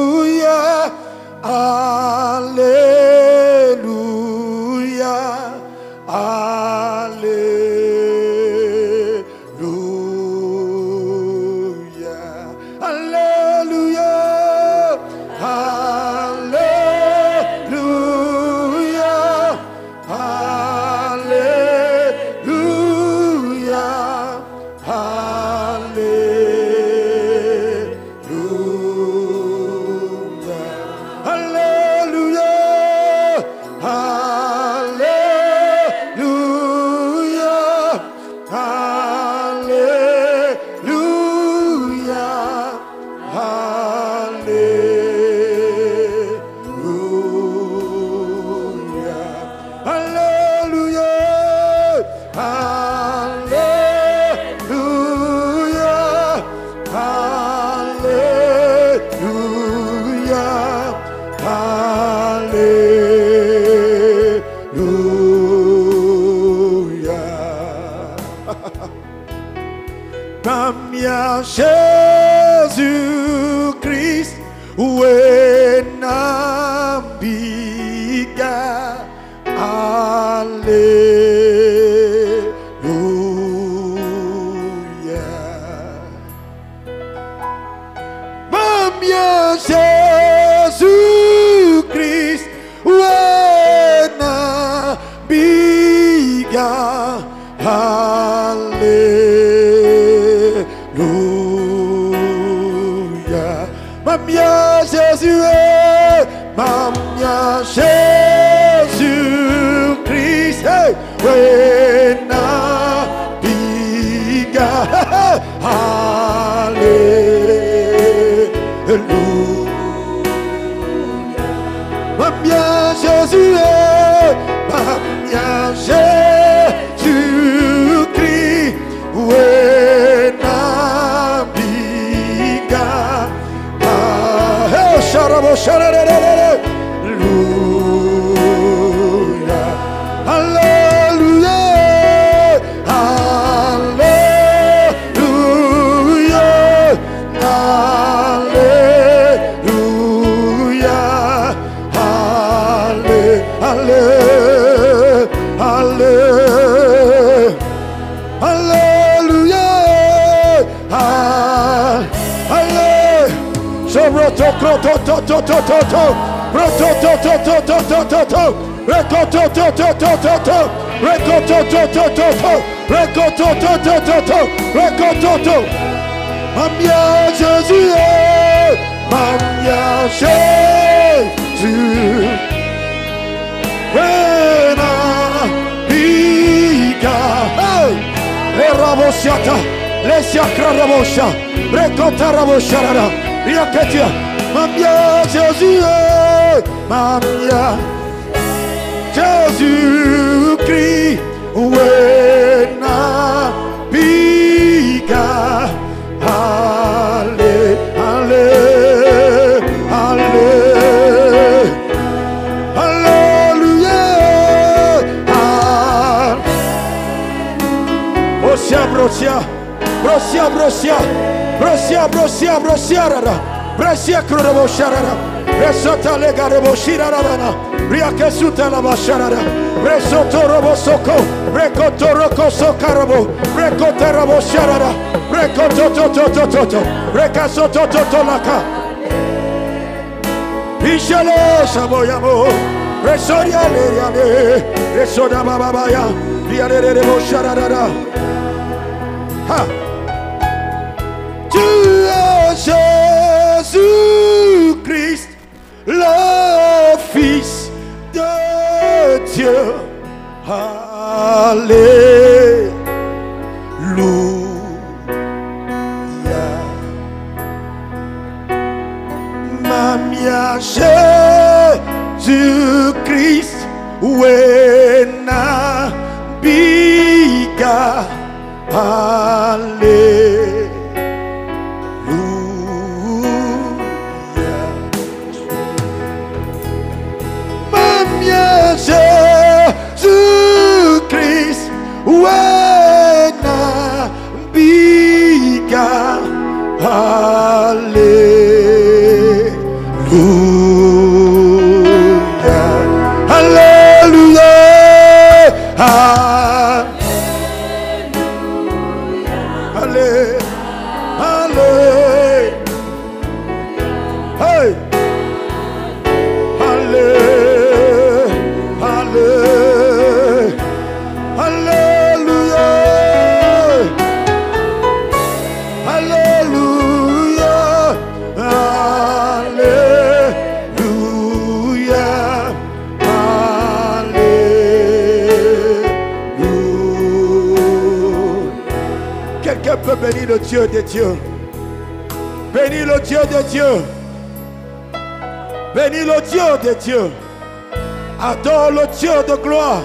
Alléluia, Alléluia, Alléluia, Alléluia, Alléluia, Alléluia, Mamia Jésus-Christ, Wenambiga, Alléluia. Mamia Jésus-Christ, Wenambiga, Alléluia. Mamia Jésus, Mamia Jésus-Christ, Wena Biga, Alléluia. Mamia Jésus, Mamia Jésus-Christ, Wena Biga, Sharabo Sharare, Alléluia, Alléluia, Alléluia, Alléluia, Alléluia, Mamia Jésus, Mamia Jésus, Wena Biga, Rabosiata, Lesiakra Rabosha, Rekota Rabosharada, Riaketia, Mamia Jésus, Mamia Jésus-Christ, Wena Biga, Allé, Allé, Allé, Alléluia, Brosia, Brosia, Brosia, Brosia, Brosia, Brosia, Brosia, Brosia, Krobosharada, Resota Legarebo Shirarana, Riakesuta la Basharada, Resoto Robosoko, Recoto Roko Sokarabo, Recoto Robosharada, Recoto Toto, Recasoto Totolaka, Ishale Saboyamo, Resoria Leriane, Resoda Babaya, Riare Bosharada. Ha! Tu es Jésus-Christ, le Fils de Dieu. Alléluia. Mamia Jésus-Christ, Wena Biga, Alléluia. wena bika. Hallelujah, hallelujah, hallelujah, hallelujah, hey, hallelujah, hallelujah, hallelujah, hallelujah, hallelujah. Quelqu'un peut bénir le Dieu de Dieu. Bénis le Dieu de Dieu. Bénis le Dieu de Dieu. Adore le Dieu de gloire.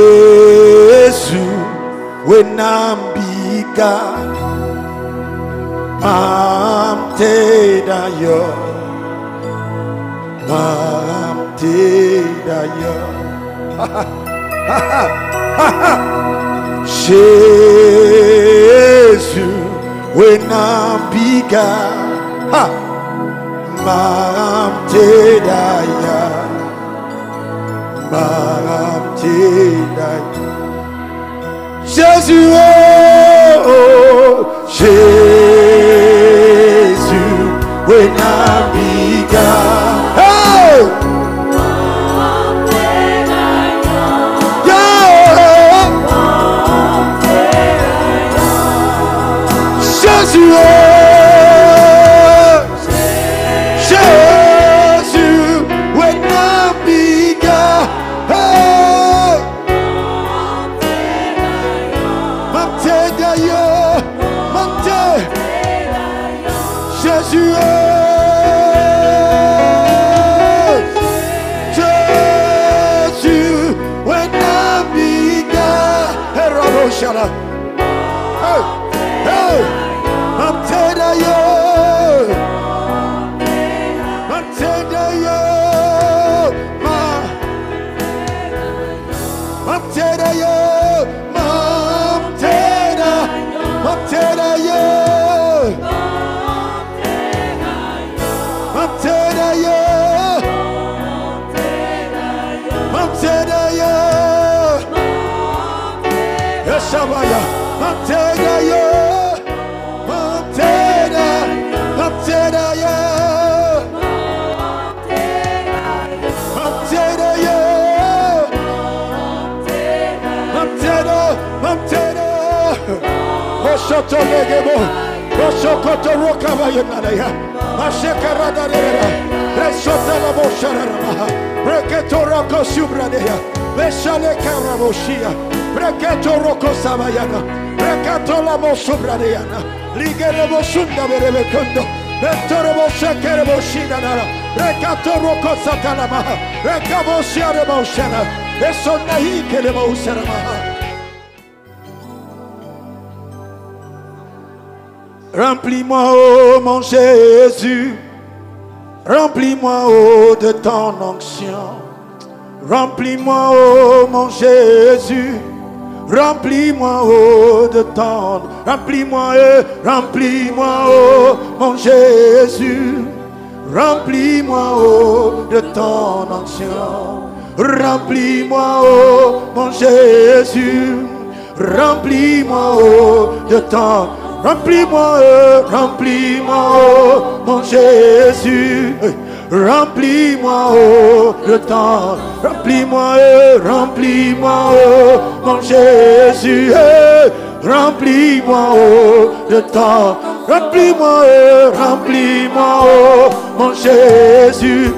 Jésus, wenambika, mamte dayo, mamte dayo. Jésus, wenambika, mamte dayo. Jésus, oh, Jésus, when I began, hey, yeah, Jésus, oh, Jésus, when I began. Jésus, Jésus, when I began, hey, Raboshana, hey, hey, I'm telling you, I'm telling you, I'm telling you, I'm telling you. Shabaya, Mantena yo, Mantena, Mantena yo, Mantena yo, Mantena, Mantena, Moshoto Negebo, Moshokoto Rokabayanaya, Mashekarada, Resota la Bosharama, Breketo Roko Subradea, Meshale Karaboshia. Brekato roko sabayana, brekato la mosobradiana, ligere bosunda berebe kondo, betoro bosekere boshina nara, brekato roko satalama, brekabosiare boshana, esonna hikele bosarama. Remplis-moi, oh mon Jésus, remplis-moi, oh de ton onction, remplis-moi, oh mon Jésus. Remplis-moi, oh, de ton, remplis-moi, remplis-moi, oh, mon Jésus. Remplis-moi, oh, de ton onction. Remplis-moi, oh, mon Jésus. Remplis-moi, oh, de ton, remplis-moi, remplis-moi, oh, mon Jésus. Remplis-moi, oh, le temps. Remplis-moi, remplis-moi, oh, mon Jésus. Remplis-moi, oh, le temps. Remplis-moi, remplis-moi, oh, mon Jésus.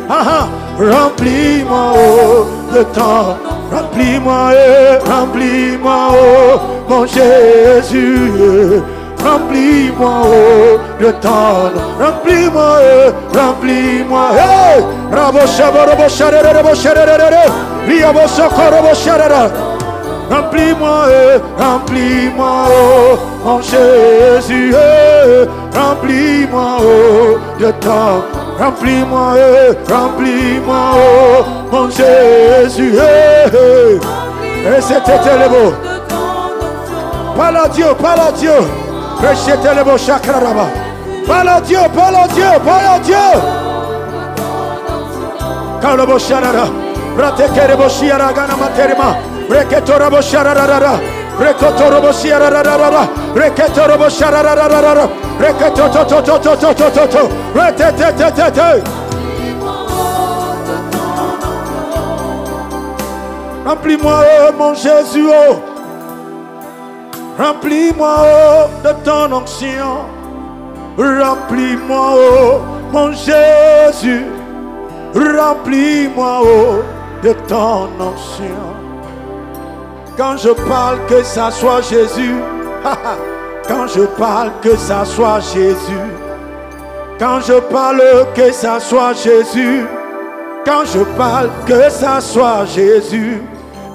Remplis-moi, oh, le temps. Remplis-moi, remplis-moi, oh, mon Jésus. Remplis-moi, oh, le temps. Remplis-moi, remplis-moi. Hey! Raboshabara, rabosharere, rabosharere. Riabosokoro, rabosharere. Remplis-moi, remplis-moi, oh, mon Jésus, remplis-moi, oh, de temps. Remplis-moi, remplis-moi, oh, mon Jésus, et c'était le beau. Parle à Dieu, parle à Dieu. C'était le beau chakraraba. Parle à Dieu, parle à Dieu, parle à Dieu. Quand le beau charara, ratekere beau chiara gana materima, reketora beau charara, rekotoro beau chiara, reketoro beau charara, reketotototototototo, retetetetete. Remplis-moi, oh, mon Jésus, oh. Remplis-moi, oh, de ton onction. Remplis-moi, oh, mon Jésus. Remplis-moi, oh, de ton onction. Quand je parle, que ça soit Jésus. Quand je parle, que ça soit Jésus. Quand je parle, que ça soit Jésus. Quand je parle, que ça soit Jésus.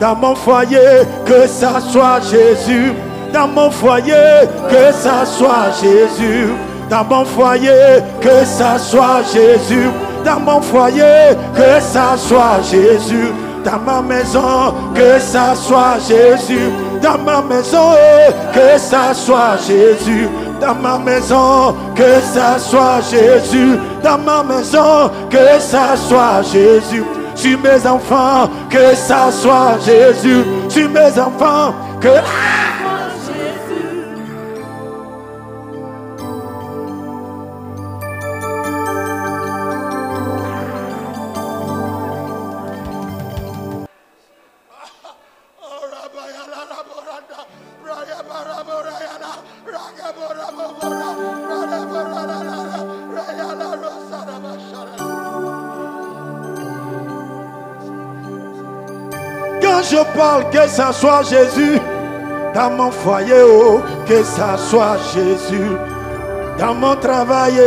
Dans mon foyer, que ça soit Jésus. Dans mon foyer, que ça soit Jésus. Dans mon foyer, que ça soit Jésus. Dans mon foyer, que ça soit Jésus. Dans ma maison, que ça soit Jésus. Dans ma maison, que ça soit Jésus. Dans ma maison, que ça soit Jésus. Dans ma maison, que ça soit Jésus. Sur mes enfants, que ça soit Jésus. Sur mes enfants, que... Quand je parle, que ça soit Jésus. Dans mon foyer, oh, que ça soit Jésus. Dans mon travail,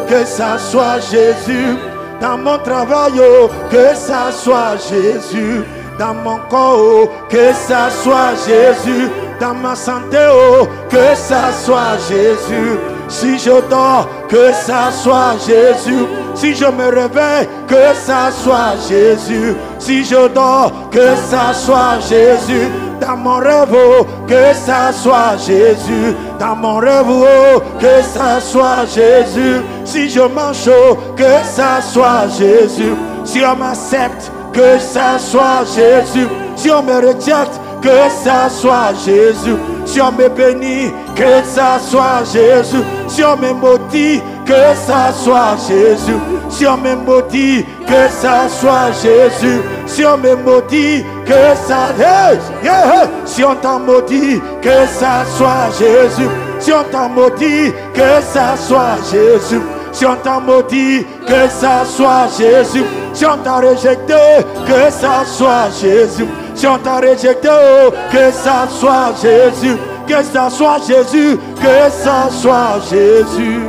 que ça soit Jésus. Dans mon travail, oh, que ça soit Jésus. Dans mon corps, oh, que ça soit Jésus. Dans ma santé, oh, que ça soit Jésus. Si je dors, que ça soit Jésus. Si je me réveille, que ça soit Jésus. Si je dors, que ça soit Jésus. Dans mon rêve, oh, que ça soit Jésus. Dans mon rêve, oh, que ça soit Jésus. Si je mange, oh, que ça soit Jésus. Si on m'accepte, que ça soit Jésus. Si on me rejette, que ça soit Jésus. Si on me bénit, que ça soit Jésus. Si on me maudit, que ça soit Jésus. Si on me maudit, que ça soit Jésus. Si on me maudit, que ça... Hey, yeah, hey. Si on t'en maudit, que ça soit Jésus. Si on t'en maudit, que ça soit Jésus. Si on t'a maudit, que ça soit Jésus. Si on t'a rejeté, que ça soit Jésus. Si on t'a rejeté, oh, que ça soit Jésus. Que ça soit Jésus. Que ça soit Jésus.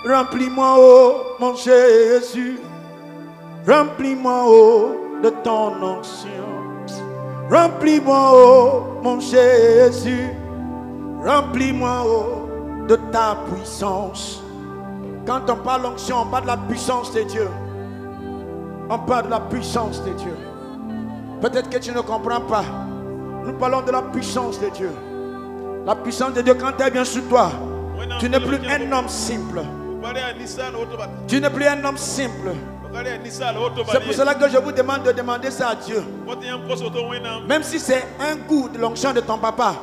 Remplis-moi, oh, mon Jésus. Remplis-moi, oh, de ton onction. Remplis-moi, oh, mon Jésus. Remplis-moi, oh, de ta puissance. Quand on parle d'onction, on parle de la puissance de Dieu. On parle de la puissance de Dieu. Peut-être que tu ne comprends pas. Nous parlons de la puissance de Dieu. La puissance de Dieu, quand elle vient sur toi, tu n'es plus un homme simple. Tu n'es plus un homme simple. C'est pour cela que je vous demande de demander ça à Dieu. Même si c'est un goût de l'onction de ton papa,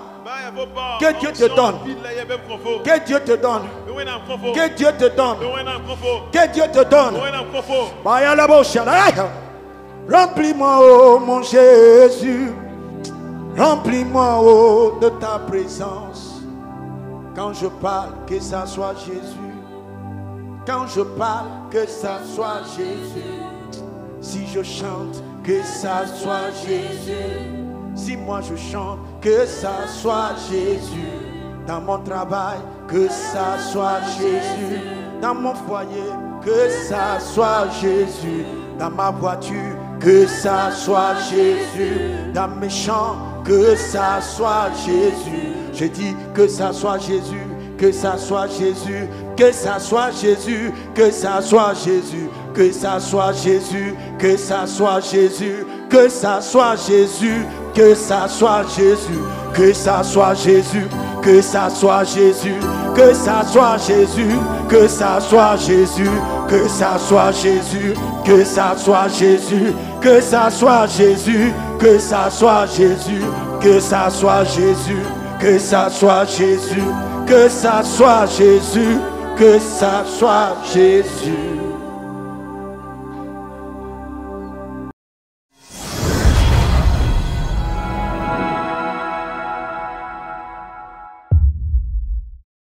que Dieu te donne. Que Dieu te donne. Que Dieu te donne. Que Dieu te donne. Remplis-moi, oh mon Jésus. Remplis-moi, oh, de ta présence. Quand je parle, que ça soit Jésus. Quand je parle, que ça soit Jésus. Si je chante, que ça soit Jésus. Si moi je chante, que ça soit Jésus. Dans mon travail, que ça soit Jésus. Dans mon foyer, que ça soit Jésus. Dans ma voiture, que ça soit Jésus. Dans mes chants, que ça soit Jésus. Je dis que ça soit Jésus, que ça soit Jésus, que ça soit Jésus, que ça soit Jésus, que ça soit Jésus, que ça soit Jésus, que ça soit Jésus, que ça soit Jésus, que ça soit Jésus, que ça soit Jésus, que ça soit Jésus, que ça soit Jésus, que ça soit Jésus, que ça soit Jésus, que ça soit Jésus, que ça soit Jésus, que ça soit Jésus, que ça soit Jésus, que ça soit Jésus, que ça soit Jésus.